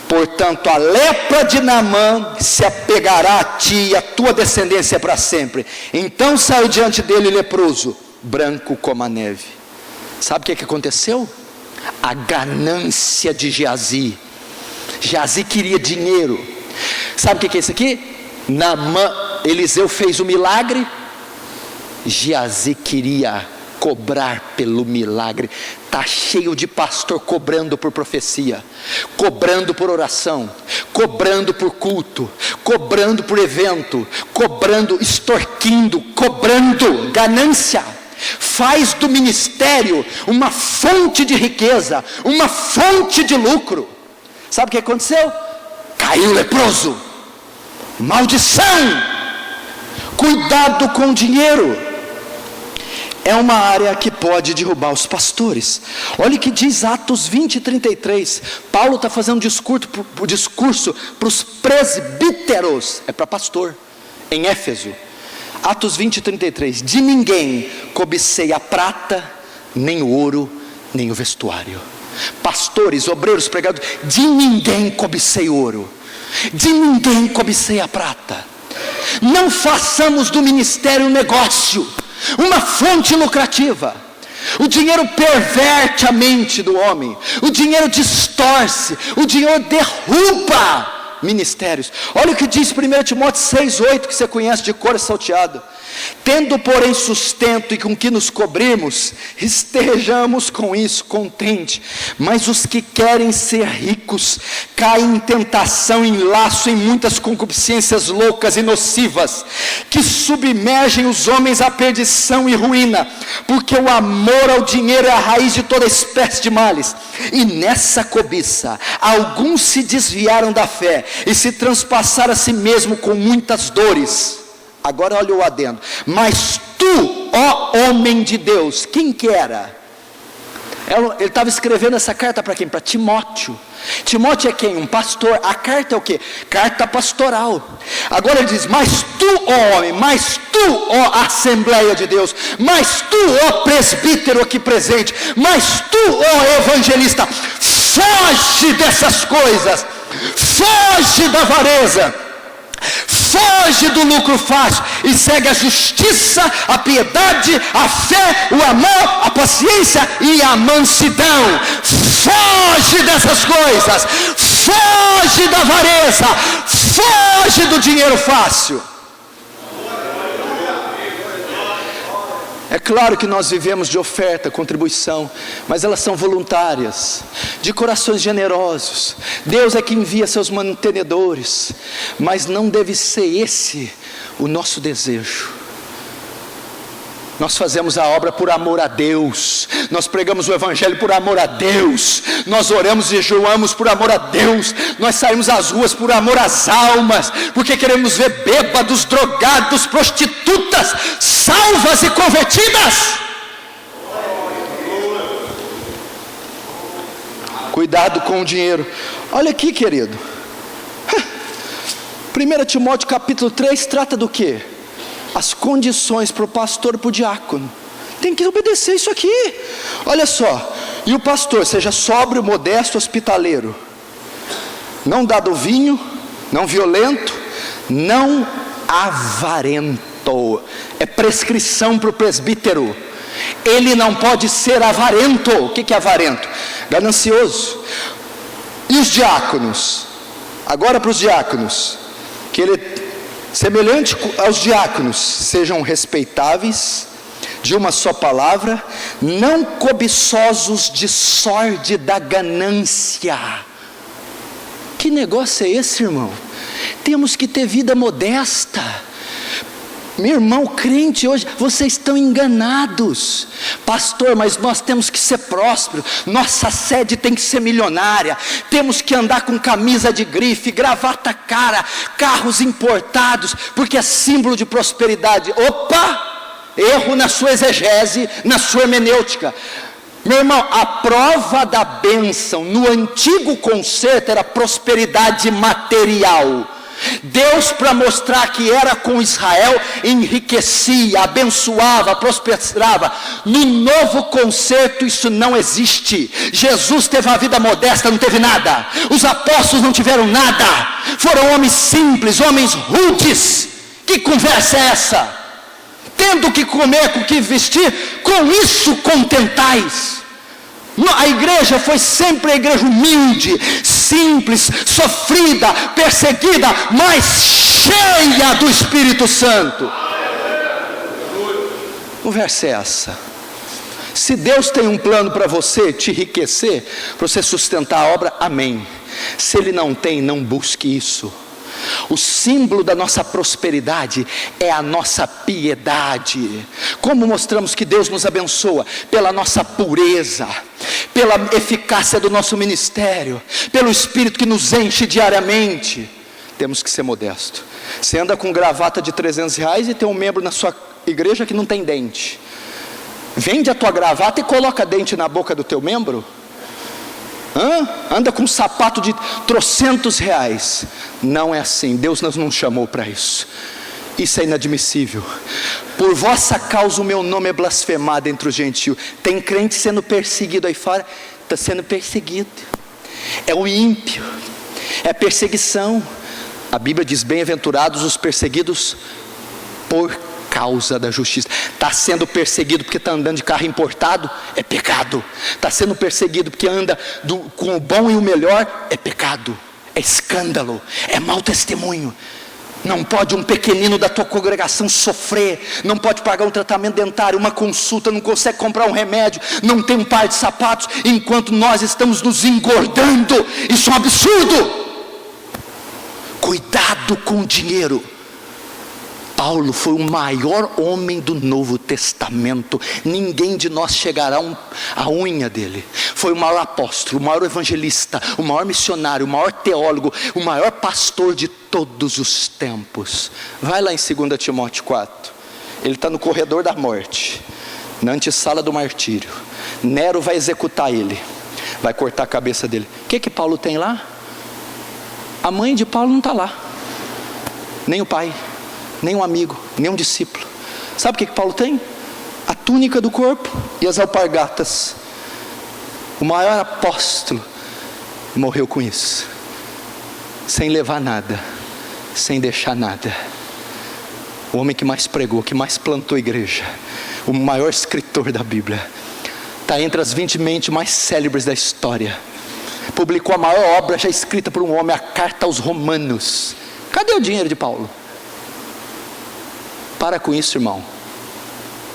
S2: Portanto a lepra de Naamã se apegará a ti e a tua descendência para sempre. Então saiu diante dele leproso, branco como a neve. Sabe o que aconteceu? A ganância de Geazi. Geazi queria dinheiro. Sabe o que é isso aqui? Naamã, Eliseu fez o milagre, Geazi queria cobrar pelo milagre. Está cheio de pastor cobrando por profecia, cobrando por oração, cobrando por culto, cobrando por evento, cobrando, extorquindo, cobrando, ganância. faz do ministério uma fonte de riqueza, uma fonte de lucro. Sabe o que aconteceu? Caiu o leproso. Maldição! Cuidado com o dinheiro. É uma área que pode derrubar os pastores. Olha o que diz Atos 20:33. Paulo está fazendo um discurso para os presbíteros, é para pastor, em Éfeso. Atos 20:33. De ninguém cobicei a prata, nem o ouro, nem o vestuário. Pastores, obreiros, pregadores, de ninguém cobicei ouro, de ninguém cobicei a prata. Não façamos do ministério um negócio, uma fonte lucrativa. O dinheiro perverte a mente do homem, o dinheiro distorce, o dinheiro derruba ministérios. Olha o que diz 1 Timóteo 6:8, que você conhece de cor salteado. Tendo porém sustento e com que nos cobrimos, estejamos com isso contente. Mas os que querem ser ricos caem em tentação, em laço, em muitas concupiscências loucas e nocivas, que submergem os homens à perdição e ruína, porque o amor ao dinheiro é a raiz de toda espécie de males. E nessa cobiça alguns se desviaram da fé e se transpassaram a si mesmo com muitas dores. Agora olha o adendo. Mas tu, ó homem de Deus, quem que era? Ele estava escrevendo essa carta para quem? Para Timóteo. Timóteo é quem? Um pastor. A carta é o quê? Carta pastoral. Agora ele diz: mas tu, ó homem, mas tu, ó Assembleia de Deus, mas tu, ó presbítero aqui presente, mas tu, ó evangelista, foge dessas coisas, foge da avareza, foge do lucro fácil e segue a justiça, a piedade, a fé, o amor, a paciência e a mansidão. Foge dessas coisas, foge da avareza, foge do dinheiro fácil. É claro que nós vivemos de oferta, contribuição, mas elas são voluntárias, de corações generosos. Deus é que envia seus mantenedores, mas não deve ser esse o nosso desejo. Nós fazemos a obra por amor a Deus, nós pregamos o Evangelho por amor a Deus, nós oramos e jejuamos por amor a Deus, nós saímos às ruas por amor às almas, porque queremos ver bêbados, drogados, prostitutas, salvas e convertidas. Cuidado com o dinheiro. Olha aqui, querido, 1 Timóteo capítulo 3 trata do quê? As condições para o pastor e para o diácono. Tem que obedecer isso aqui. Olha só. E o pastor seja sóbrio, modesto, hospitaleiro, não dado vinho, não violento, não avarento. É prescrição para o presbítero. Ele não pode ser avarento. O que é avarento? Ganancioso. E os diáconos? Agora para os diáconos, que ele, semelhante aos diáconos, sejam respeitáveis, de uma só palavra, não cobiçosos de sórdida ganância. Que negócio é esse, irmão? Temos que ter vida modesta. Meu irmão crente hoje, vocês estão enganados. Pastor, mas nós temos que ser prósperos, nossa sede tem que ser milionária, temos que andar com camisa de grife, gravata cara, carros importados, porque é símbolo de prosperidade. Opa! Erro na sua exegese, na sua hermenêutica. Meu irmão, a prova da bênção no antigo concerto era prosperidade material. Deus, para mostrar que era com Israel, enriquecia, abençoava, prosperava. No novo concerto isso não existe. Jesus teve uma vida modesta, não teve nada. Os apóstolos não tiveram nada. Foram homens simples, homens rudes. Que conversa é essa? Tendo que comer, com que vestir, com isso contentais. A igreja foi sempre a igreja humilde, simples, sofrida, perseguida, mas cheia do Espírito Santo. O verso é essa. Se Deus tem um plano para você te enriquecer, para você sustentar a obra, amém. Se Ele não tem, não busque isso. O símbolo da nossa prosperidade é a nossa piedade. Como mostramos que Deus nos abençoa? Pela nossa pureza, pela eficácia do nosso ministério, pelo Espírito que nos enche diariamente. Temos que ser modestos. Você anda com gravata de R$300 e tem um membro na sua igreja que não tem dente. Vende a tua gravata e coloca dente na boca do teu membro? Anda com um sapato de R$300. Não é assim. Deus nos não chamou para isso. Isso é inadmissível. Por vossa causa o meu nome é blasfemado entre os gentios. Tem crente sendo perseguido aí fora. Está sendo perseguido. É o ímpio. É perseguição. A Bíblia diz: bem-aventurados os perseguidos por causa da justiça. Está sendo perseguido porque está andando de carro importado? É pecado. Está sendo perseguido porque anda com o bom e o melhor? É pecado. É escândalo. É mau testemunho. Não pode um pequenino da tua congregação sofrer, não pode pagar um tratamento dentário, uma consulta, não consegue comprar um remédio, não tem um par de sapatos, enquanto nós estamos nos engordando. Isso é um absurdo. Cuidado com o dinheiro. Paulo foi o maior homem do Novo Testamento. Ninguém de nós chegará à unha dele. Foi o maior apóstolo, o maior evangelista, o maior missionário, o maior teólogo, o maior pastor de todos os tempos. Vai lá em 2 Timóteo 4. Ele está no corredor da morte, na antessala do martírio. Nero vai executar ele, vai cortar a cabeça dele. O que Paulo tem lá? A mãe de Paulo não está lá, nem o pai, nem um amigo, nem um discípulo. Sabe o que Paulo tem? A túnica do corpo e as alpargatas. O maior apóstolo morreu com isso, sem levar nada, sem deixar nada. O homem que mais pregou, que mais plantou igreja, o maior escritor da Bíblia, está entre as 20 mentes mais célebres da história. Publicou a maior obra já escrita por um homem, a carta aos Romanos. Cadê o dinheiro de Paulo? Para com isso, irmão.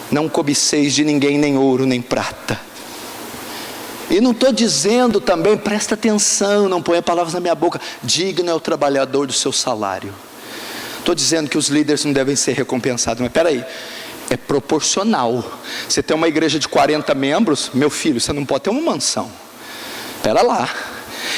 S2: Não cobiceis de ninguém nem ouro nem prata. E não estou dizendo também, presta atenção, não ponha palavras na minha boca, digno é o trabalhador do seu salário. Estou dizendo que os líderes não devem ser recompensados, mas espera aí, é proporcional. Você tem uma igreja de 40 membros, meu filho, você não pode ter uma mansão. Espera lá,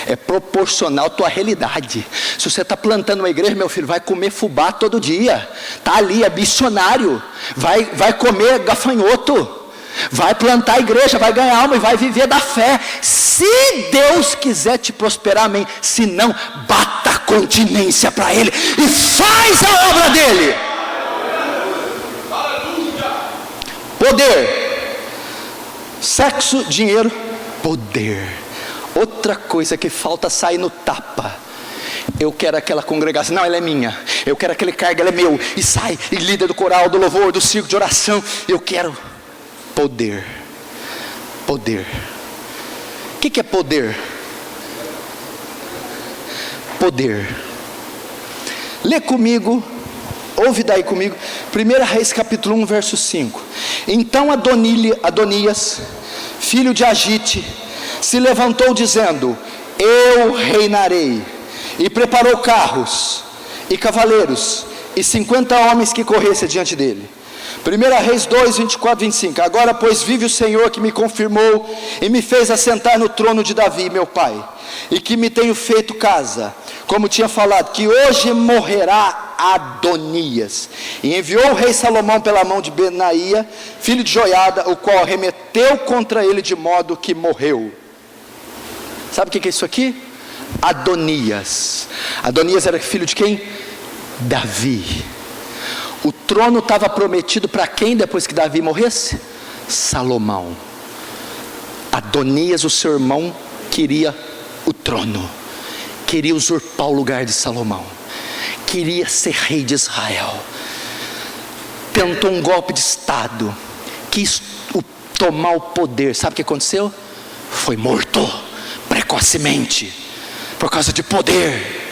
S2: é proporcional à tua realidade. Se você está plantando uma igreja, meu filho, vai comer fubá todo dia. Está ali, é missionário. Vai comer gafanhoto. Vai plantar a igreja, vai ganhar alma e vai viver da fé. Se Deus quiser te prosperar, amém. Se não, bata continência para Ele e faz a obra dEle. Poder. Sexo, dinheiro, poder. Outra coisa que falta sair no tapa. Eu quero aquela congregação, não, ela é minha. Eu quero aquele cargo, ela é meu. E sai, e líder do coral, do louvor, do circo de oração. Eu quero poder. Poder. O que é poder? Poder. Lê comigo, ouve daí comigo, 1 Reis capítulo 1, verso 5. Então Adonias, filho de Agite, se levantou dizendo: eu reinarei. E preparou carros e cavaleiros e 50 homens que corressem diante dele. 1 Reis 2, 24, 25. Agora pois vive o Senhor que me confirmou e me fez assentar no trono de Davi meu pai, e que me tenho feito casa, como tinha falado, que hoje morrerá Adonias. E enviou o rei Salomão pela mão de Benaia, filho de Joiada, o qual arremeteu contra ele de modo que morreu. Sabe o que é isso aqui? Adonias. Adonias era filho de quem? Davi. O trono estava prometido para quem depois que Davi morresse? Salomão. Adonias, o seu irmão, queria o trono, queria usurpar o lugar de Salomão, queria ser rei de Israel. Tentou um golpe de estado, quis tomar o poder. Sabe o que aconteceu? Foi morto precocemente, por causa de poder,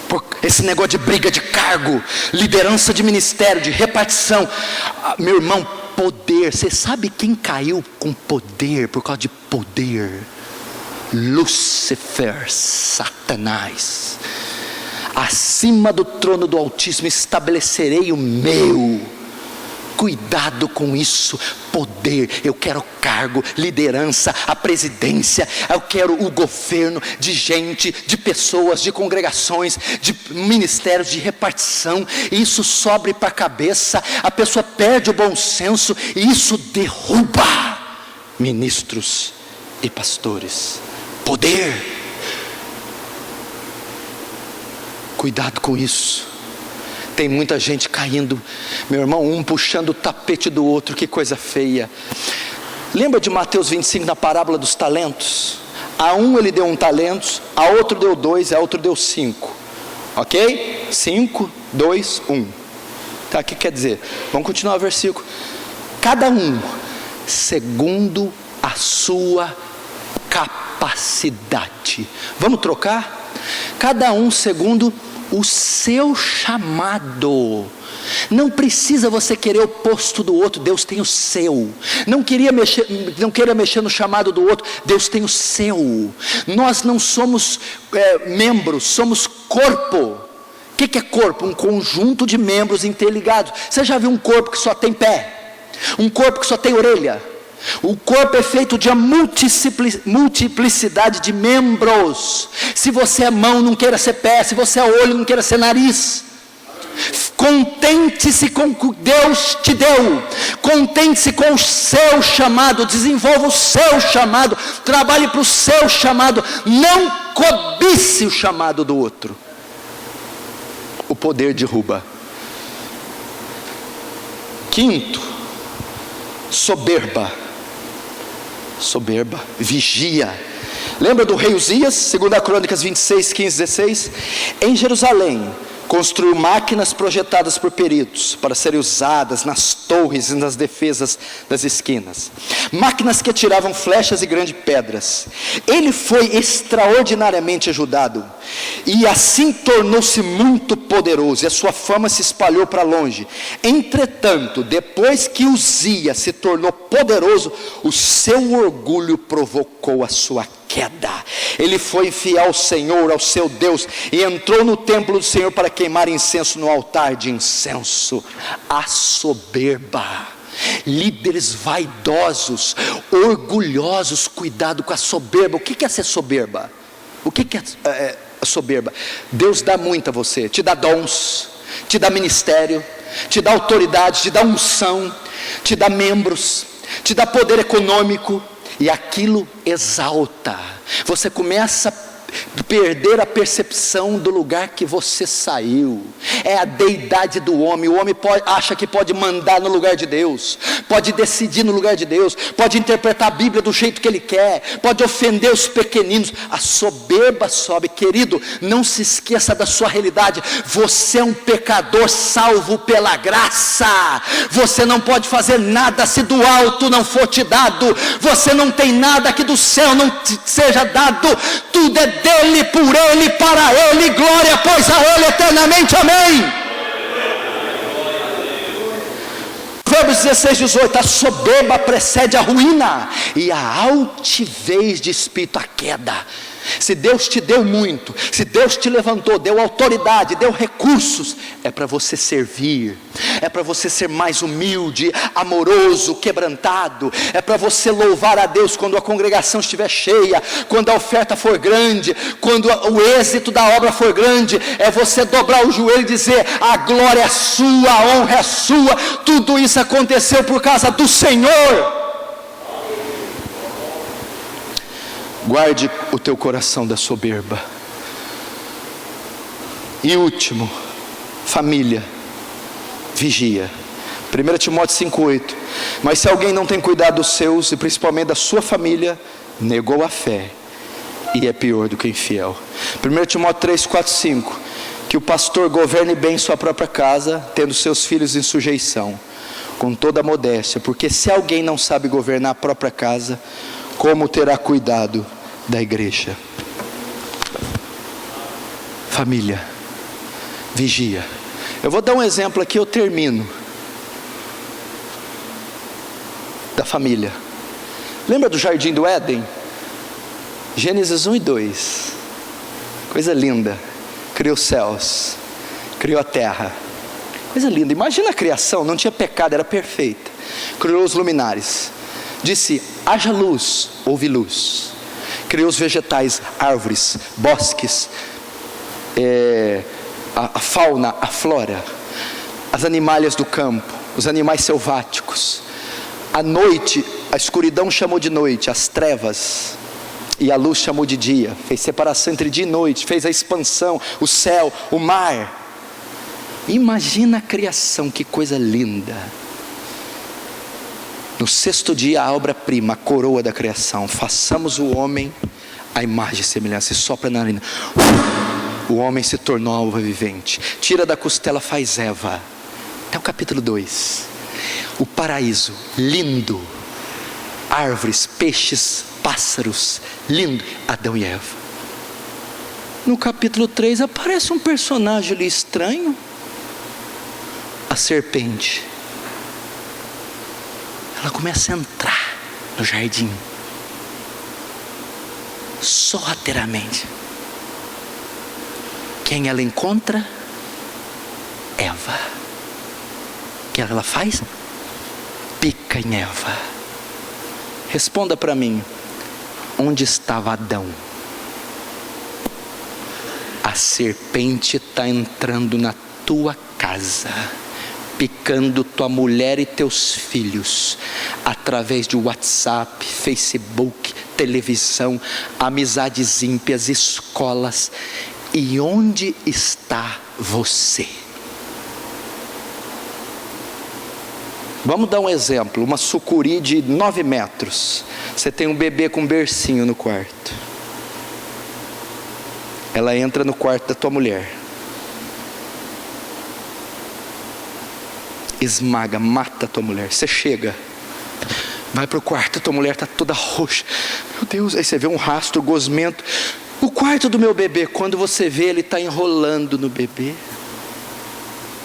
S2: por esse negócio de briga de cargo, liderança de ministério, de repartição. Meu irmão, poder. Você sabe quem caiu com poder por causa de poder? Lúcifer, Satanás. acima do trono do Altíssimo estabelecerei o meu. Cuidado com isso. Poder, eu quero cargo, liderança, a presidência, eu quero o governo de gente, de pessoas, de congregações, de ministérios, de repartição. Isso sobe para a cabeça, a pessoa perde o bom senso e isso derruba ministros e pastores. Poder. Cuidado com isso. Tem muita gente caindo, meu irmão, um puxando o tapete do outro, que coisa feia. Lembra de Mateus 25, na parábola dos talentos? A um ele deu 1 talento, a outro deu 2, a outro deu 5. Ok? 5, 2, 1. Tá, o que quer dizer? Vamos continuar o versículo. Cada um segundo a sua capacidade. Vamos trocar? Cada um segundo o seu chamado. Não precisa você querer o posto do outro, Deus tem o seu. Não queira mexer no chamado do outro, Deus tem o seu. Nós não somos membros, somos corpo. O que é corpo? Um conjunto de membros interligados. Você já viu um corpo que só tem pé? Um corpo que só tem orelha? O corpo é feito de uma multiplicidade de membros. Se você é mão, não queira ser pé. Se você é olho, não queira ser nariz. Contente-se com o que Deus te deu. Contente-se com o seu chamado. Desenvolva o seu chamado. Trabalhe para o seu chamado. Não cobice o chamado do outro. O poder derruba. Quinto, soberba. Soberba, vigia. Lembra do rei Uzias? 2 Crônicas 26, 15, 16. Em Jerusalém construiu máquinas projetadas por peritos para serem usadas nas torres e nas defesas das esquinas, máquinas que atiravam flechas e grandes pedras. Ele foi extraordinariamente ajudado e assim tornou-se muito poderoso, e a sua fama se espalhou para longe. Entretanto, depois que Uzias se tornou poderoso, o seu orgulho provocou a sua queda. Ele foi fiel ao Senhor, ao seu Deus, e entrou no templo do Senhor para queimar incenso no altar de incenso. A soberba. Líderes vaidosos, orgulhosos, cuidado com a soberba. O que é ser soberba? O que é soberba? Deus dá muito a você, te dá dons, te dá ministério, te dá autoridade, te dá unção, te dá membros, te dá poder econômico, e aquilo exalta. Você começa a perder a percepção do lugar que você saiu. É a deidade do homem. O homem acha que pode mandar no lugar de Deus, pode decidir no lugar de Deus, pode interpretar a Bíblia do jeito que ele quer, pode ofender os pequeninos. A soberba sobe. Querido, não se esqueça da sua realidade. Você é um pecador salvo pela graça. Você não pode fazer nada se do alto não for te dado. Você não tem nada que do céu não te seja dado. Tudo é dele, por ele, para ele, glória pois a ele eternamente, amém. Provérbios 16, 18, a soberba precede a ruína, e a altivez de espírito a queda. Se Deus te deu muito, se Deus te levantou, deu autoridade, deu recursos, é para você servir, é para você ser mais humilde, amoroso, quebrantado, é para você louvar a Deus quando a congregação estiver cheia, quando a oferta for grande, quando o êxito da obra for grande, é você dobrar o joelho e dizer: a glória é sua, a honra é sua, tudo isso aconteceu por causa do Senhor. Guarde o teu coração da soberba. E último, família, vigia. 1 Timóteo 5,8. Mas se alguém não tem cuidado dos seus, e principalmente da sua família, negou a fé, e é pior do que infiel. 1 Timóteo 3, 4, 5. Que o pastor governe bem sua própria casa, tendo seus filhos em sujeição, com toda a modéstia, porque se alguém não sabe governar a própria casa, como terá cuidado da igreja? Família, vigia. Eu vou dar um exemplo aqui, eu termino. Da família. Lembra do jardim do Éden? Gênesis 1 e 2. Coisa linda. criou os céus, criou a terra. Coisa linda, imagina a criação, não tinha pecado, era perfeita. Criou os luminares, disse: haja luz, houve luz. Criou os vegetais, árvores, bosques, a fauna, a flora, as animalhas do campo, os animais selváticos. A noite, a escuridão chamou de noite, as trevas, e a luz chamou de dia. Fez separação entre dia e noite, fez a expansão, o céu, o mar. Imagina a criação, que coisa linda. No sexto dia, a obra-prima, a coroa da criação: façamos o homem à imagem e semelhança. E sopra na narina, o homem se tornou alma vivente. Tira da costela, faz Eva. Até o capítulo 2. O paraíso, lindo. Árvores, peixes, pássaros, lindo. Adão e Eva. No capítulo 3 aparece um personagem ali estranho, a serpente. Ela começa a entrar no jardim, sorrateiramente. Quem ela encontra? Eva. O que ela faz? Pica em Eva. Responda para mim: onde estava Adão? A serpente está entrando na tua casa, picando tua mulher e teus filhos, através de WhatsApp, Facebook, televisão, amizades ímpias, escolas. E onde está você? Vamos dar um exemplo. Uma sucuri de 9 metros. Você tem um bebê com um bercinho no quarto. Ela entra no quarto da tua mulher, esmaga, mata a tua mulher. Você chega, vai para o quarto, a tua mulher está toda roxa. Meu Deus, aí você vê um rastro gosmento. O quarto do meu bebê, quando você vê, ele está enrolando no bebê,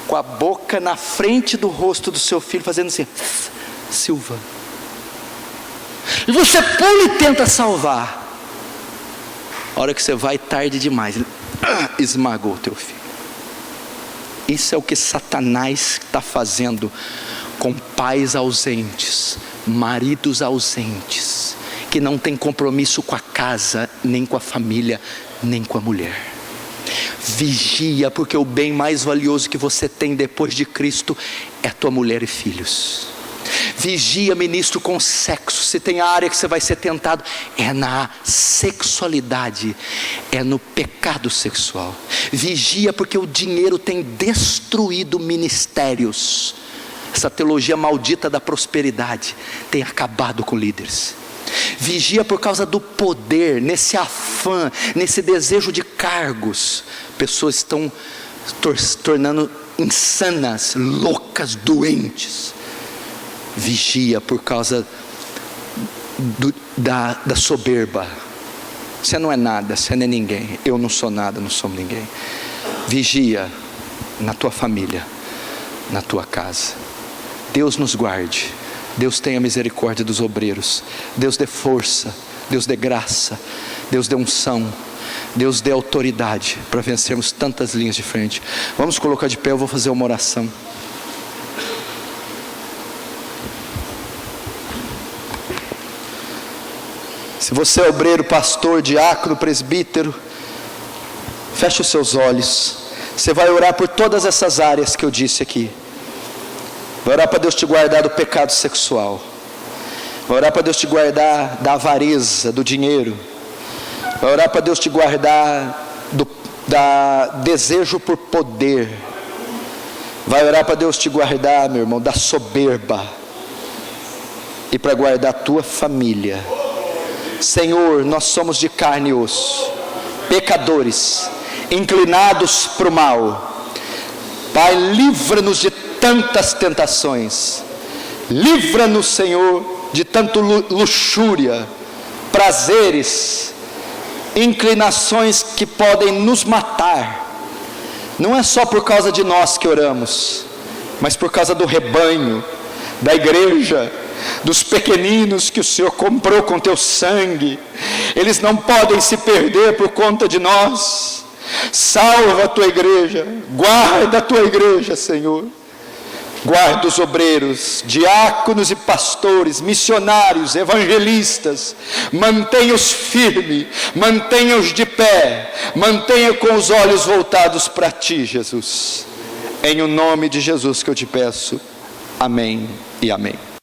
S2: com a boca na frente do rosto do seu filho, fazendo assim, Silva. E você pula e tenta salvar. A hora que você vai, tarde demais, ele esmagou o teu filho. Isso é o que Satanás está fazendo com pais ausentes, maridos ausentes, que não tem compromisso com a casa, nem com a família, nem com a mulher. Vigia, porque o bem mais valioso que você tem depois de Cristo é tua mulher e filhos. Vigia, ministro, com sexo. Se tem área que você vai ser tentado, é na sexualidade, é no pecado sexual. Vigia, porque o dinheiro tem destruído ministérios. Essa teologia maldita da prosperidade tem acabado com líderes. Vigia por causa do poder, nesse afã, nesse desejo de cargos. Pessoas estão tornando insanas, loucas, doentes. Vigia por causa da soberba. Você não é nada, você não é ninguém. Eu não sou nada, não somos ninguém. Vigia na tua família, na tua casa. Deus nos guarde. Deus tenha misericórdia dos obreiros. Deus dê força, Deus dê graça, Deus dê unção, Deus dê autoridade para vencermos tantas linhas de frente. Vamos colocar de pé, eu vou fazer uma oração. Se você é obreiro, pastor, diácono, presbítero, feche os seus olhos. Você vai orar por todas essas áreas que eu disse aqui. Vai orar para Deus te guardar do pecado sexual. Vai orar para Deus te guardar da avareza, do dinheiro. Vai orar para Deus te guardar da desejo por poder. Vai orar para Deus te guardar, meu irmão, da soberba. E para guardar a tua família. Senhor, nós somos de carne e osso, pecadores, inclinados para o mal. Pai, livra-nos de tantas tentações. Livra-nos, Senhor, de tanto luxúria, prazeres, inclinações que podem nos matar. Não é só por causa de nós que oramos, mas por causa do rebanho, da igreja, dos pequeninos que o Senhor comprou com teu sangue. Eles não podem se perder por conta de nós.
S1: Salva a tua igreja, guarda a tua igreja, Senhor. Guarda os obreiros, diáconos e pastores, missionários, evangelistas. Mantenha-os firmes, mantenha-os de pé, mantenha com os olhos voltados para ti, Jesus. Em o nome de Jesus que eu te peço. Amém e amém.